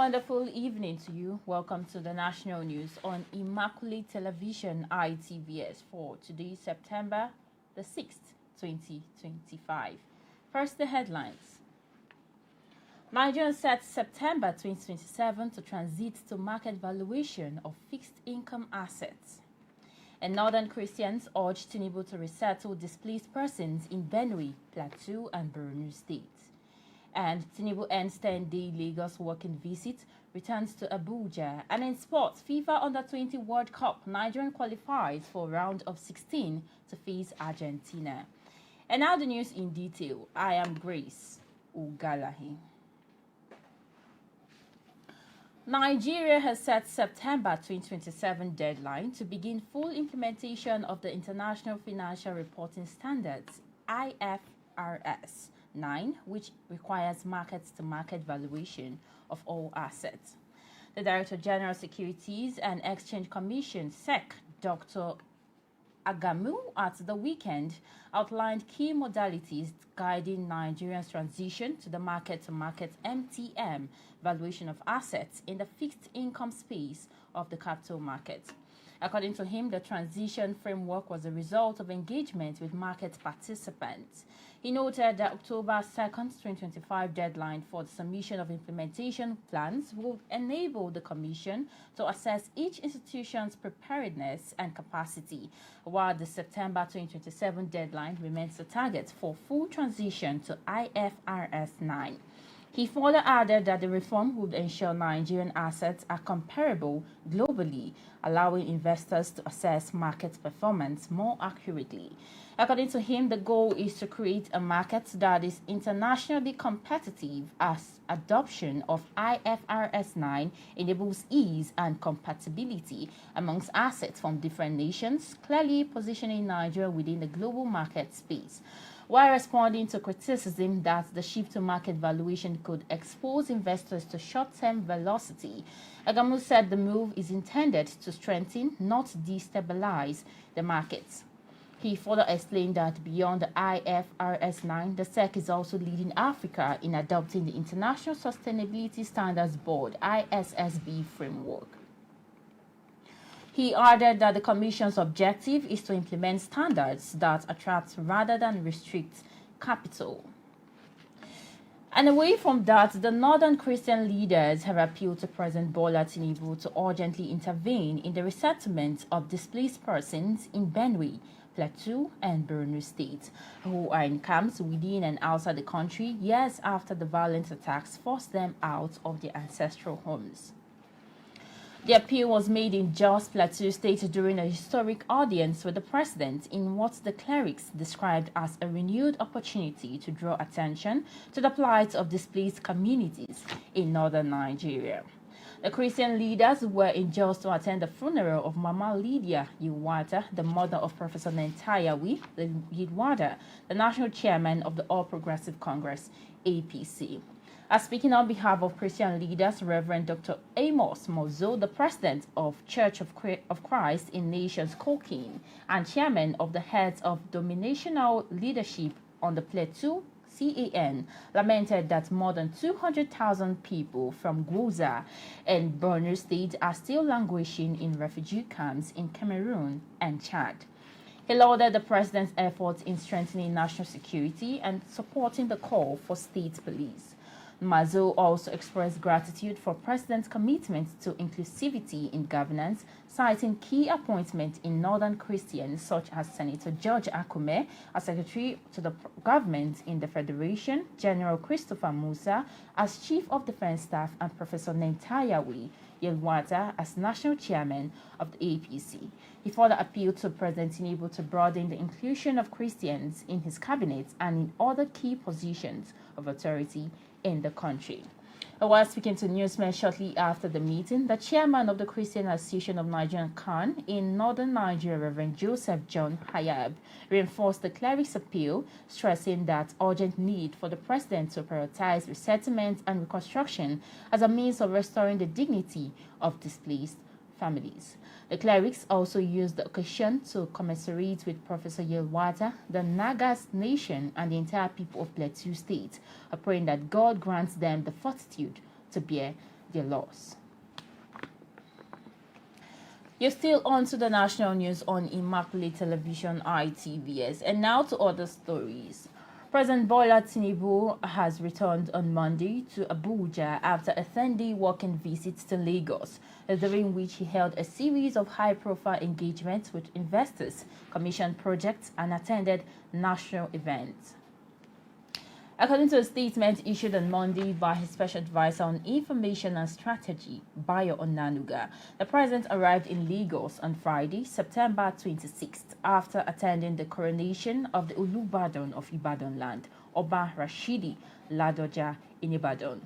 wonderful evening to you. Welcome to the national news on Immaculate Television ITVS for today, September the 6th, 2025. First, the headlines. Nigeria sets September 2027 to transit to market valuation of fixed income assets. And Northern Christians urge Tinubu to resettle displaced persons in Benue, Plateau, and Borno states. And Tinubu ends 10-day Lagos working visit, returns to Abuja. And in sports, FIFA Under-20 World Cup, Nigeria qualifies for round of 16 to face Argentina. And now the news in detail. I am Grace Ugalahi. Nigeria has set September 2027 deadline to begin full implementation of the International Financial Reporting Standards, IFRS 9, which requires market-to-market valuation of all assets. The Director General Securities and Exchange Commission, SEC, Dr. Agamu, at the weekend outlined key modalities guiding Nigeria's transition to the market-to-market MTM valuation of assets in the fixed income space of the capital market. According to him, the transition framework was a result of engagement with market participants. He noted that October 2nd, 2025 deadline for the submission of implementation plans will enable the Commission to assess each institution's preparedness and capacity, while the September 2027 deadline remains the target for full transition to IFRS 9. He further added that the reform would ensure Nigerian assets are comparable globally, allowing investors to assess market performance more accurately. According to him, the goal is to create a market that is internationally competitive as adoption of IFRS 9 enables ease and compatibility amongst assets from different nations, clearly positioning Nigeria within the global market space. While responding to criticism that the shift to market valuation could expose investors to short-term velocity, Agamu said the move is intended to strengthen, not destabilize, the markets. He further explained that beyond the IFRS 9, the SEC is also leading Africa in adopting the International Sustainability Standards Board ISSB framework. He added that the Commission's objective is to implement standards that attract rather than restrict capital. And away from that, the Northern Christian leaders have appealed to President Bola Tinubu to urgently intervene in the resettlement of displaced persons in Benue, Plateau, and Borno states, who are in camps within and outside the country years after the violent attacks forced them out of their ancestral homes. The appeal was made in Jos Plateau State during a historic audience with the president in what the clerics described as a renewed opportunity to draw attention to the plight of displaced communities in northern Nigeria. The Christian leaders were in Jos to attend the funeral of Mama Lydia Yilwata, the mother of Professor Nentayawi Yilwata, the national chairman of the All Progressive Congress, APC. Speaking on behalf of Christian leaders, Reverend Dr. Amos Mozo, the president of Church of Christ in Nations Kokin and chairman of the Heads of Dominational Leadership on the Plateau, CAN, lamented that more than 200,000 people from Gwoza and Borno State are still languishing in refugee camps in Cameroon and Chad. He lauded the president's efforts in strengthening national security and supporting the call for state police. Mazo also expressed gratitude for President's commitment to inclusivity in governance, citing key appointments in Northern Christians such as Senator George Akume as Secretary to the Government in the Federation, General Christopher Musa as Chief of Defense Staff, and Professor Nentayawi Yilwata as National Chairman of the APC. He further appealed to President Tinubu to broaden the inclusion of Christians in his cabinet and in other key positions of authority in the country. While speaking to newsmen shortly after the meeting, the chairman of the Christian Association of Nigerian Khan in northern Nigeria, Reverend Joseph John Hayab, reinforced the cleric's appeal, stressing that urgent need for the president to prioritize resettlement and reconstruction as a means of restoring the dignity of displaced families. The clerics also used the occasion to commiserate with Professor Yilwata, the Nagas nation, and the entire people of Plateau State, praying that God grants them the fortitude to bear their loss. You're still on to the national news on Immaculate Television ITVS. And now to other stories. President Bola Tinubu has returned on Monday to Abuja after a 10-day working visit to Lagos, during which he held a series of high-profile engagements with investors, commissioned projects, and attended national events. According to a statement issued on Monday by his special advisor on information and strategy, Bayo Onanuga, the president arrived in Lagos on Friday, September 26th, after attending the coronation of the Olubadan of Ibadan land, Oba Rashidi Ladoja in Ibadan.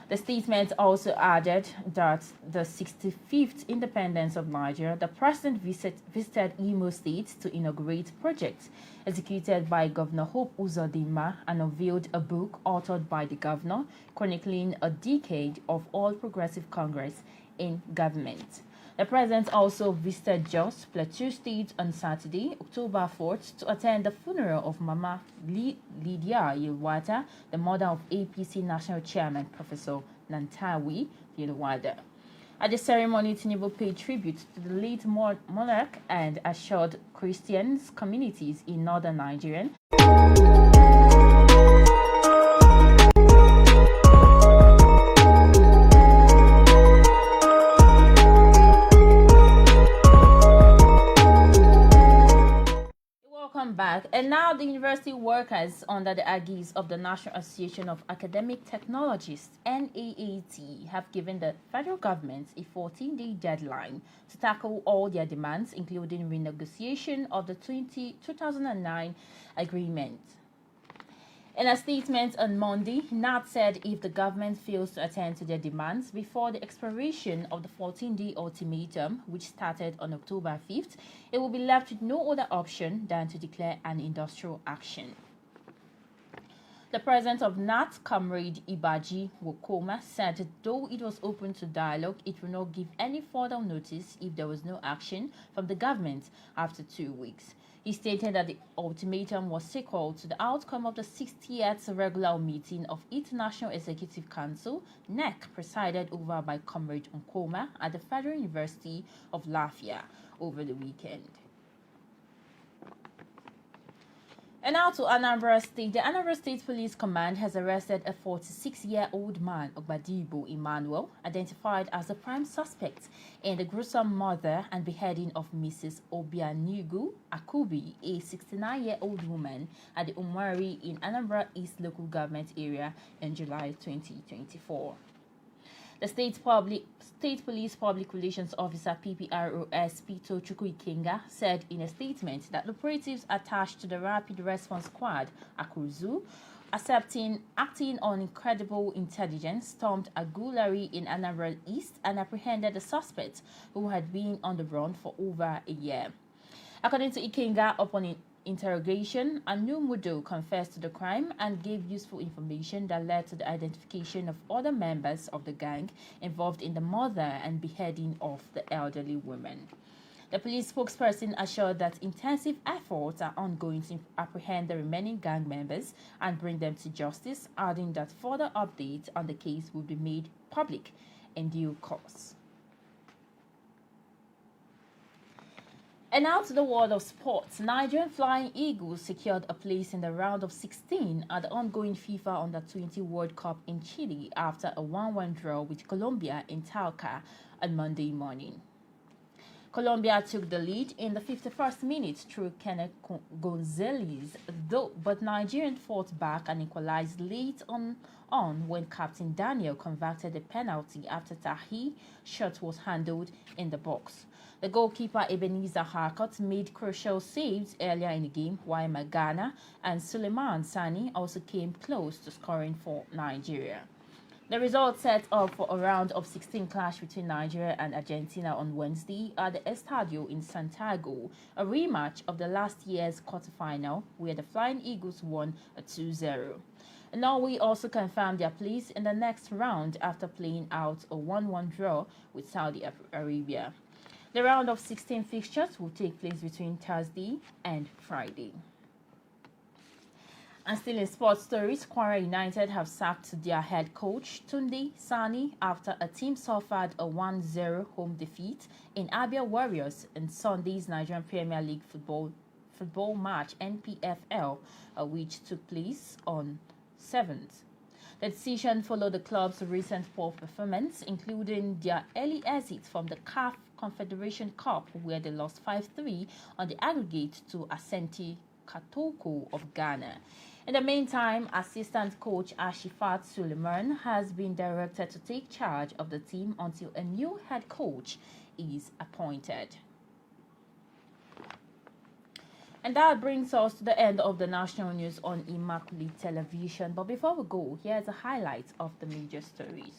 The statement also added that the 65th independence of Nigeria, the president visited Imo State to inaugurate projects executed by Governor Hope Uzodinma and unveiled a book authored by the governor chronicling a decade of All Progressive Congress in government. The president also visited Jos, Plateau State on Saturday, October 4th, to attend the funeral of Mama Lydia Yilwata, the mother of APC National Chairman Professor Nantawi Yilwata. At the ceremony, Tinubu paid tribute to the late monarch and assured Christian communities in northern Nigeria back. And now the university workers under the aegis of the National Association of Academic Technologists, NAAT, have given the federal government a 14-day deadline to tackle all their demands, including renegotiation of the 2009 agreement. In a statement on Monday, NAT said if the government fails to attend to their demands before the expiration of the 14-day ultimatum, which started on October 5th, it will be left with no other option than to declare an industrial action. The president of NAT, Comrade Ibaji Wokoma, said that though it was open to dialogue, it will not give any further notice if there was no action from the government after 2 weeks. He stated that the ultimatum was sequel to the outcome of the 60th regular meeting of International Executive Council, NEC, presided over by Comrade Nkoma at the Federal University of Lafia over the weekend. And now to Anambra State. The Anambra State Police Command has arrested a 46-year-old man, Ogbadibo Emmanuel, identified as the prime suspect in the gruesome murder and beheading of Mrs. Obianigu Akubi, a 69-year-old woman, at the Umwari in Anambra East local government area in July 2024. The State Police Public Relations Officer PPROS Pito Chukwuikenga said in a statement that operatives attached to the Rapid Response Squad, Akuzu, acting on incredible intelligence, stormed a Gulari in Anambra East and apprehended the suspect, who had been on the run for over a year. According to Ikenga, upon interrogation, Anumudo confessed to the crime and gave useful information that led to the identification of other members of the gang involved in the murder and beheading of the elderly woman. The police spokesperson assured that intensive efforts are ongoing to apprehend the remaining gang members and bring them to justice, adding that further updates on the case will be made public in due course. And now to the world of sports. Nigerian Flying Eagles secured a place in the round of 16 at the ongoing FIFA Under-20 World Cup in Chile after a 1-1 draw with Colombia in Talca on Monday morning. Colombia took the lead in the 51st minute through Kenneth Gonzalez, but Nigerian fought back and equalized late on when Captain Daniel converted a penalty after Tahi's shot was handled in the box. The goalkeeper Ebenezer Harcourt made crucial saves earlier in the game, while Magana and Suleiman Sani also came close to scoring for Nigeria. The result set up for a round of 16 clash between Nigeria and Argentina on Wednesday at the Estadio in Santiago, a rematch of the last year's quarterfinal where the Flying Eagles won a 2-0. Norway also confirmed their place in the next round after playing out a 1-1 draw with Saudi Arabia. The round of 16 fixtures will take place between Thursday and Friday. And still in sports stories, Kwara United have sacked their head coach Tunde Sani after a team suffered a 1-0 home defeat in Abia Warriors in Sunday's Nigerian Premier League football match NPFL, which took place on 7th. The decision followed the club's recent poor performance, including their early exit from the CAF Confederation Cup, where they lost 5-3 on the aggregate to Asante Kotoko of Ghana. In the meantime, assistant coach Ashifat Suleiman has been directed to take charge of the team until a new head coach is appointed. And that brings us to the end of the national news on Immaculate Television. But before we go, here's a highlight of the major stories.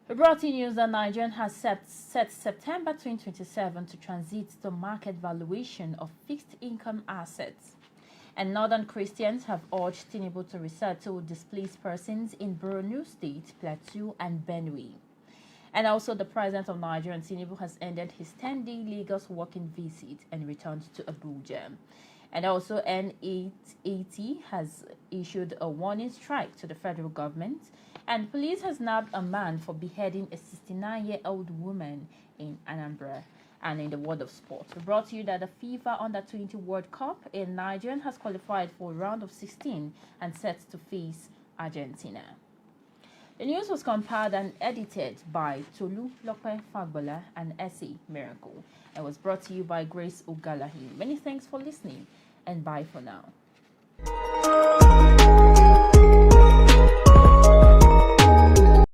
We brought you news that Nigeria has set September 2027 to transit to market valuation of fixed income assets. And Northern Christians have urged Tinubu to resettle displaced persons in Borno State, Plateau, and Benue. And also, the president of Nigeria, Tinubu, has ended his 10-day Lagos working visit and returned to Abuja. And also, N880 has issued a warning strike to the federal government. And police has nabbed a man for beheading a 69-year-old woman in Anambra. And in the world of sports, we brought you that the FIFA Under-20 World Cup in Nigeria has qualified for round of 16 and set to face Argentina. The news was compiled and edited by Tolu Lope Fagbola and Essie Miracle. It was brought to you by Grace Ogalahi. Many thanks for listening, and bye for now.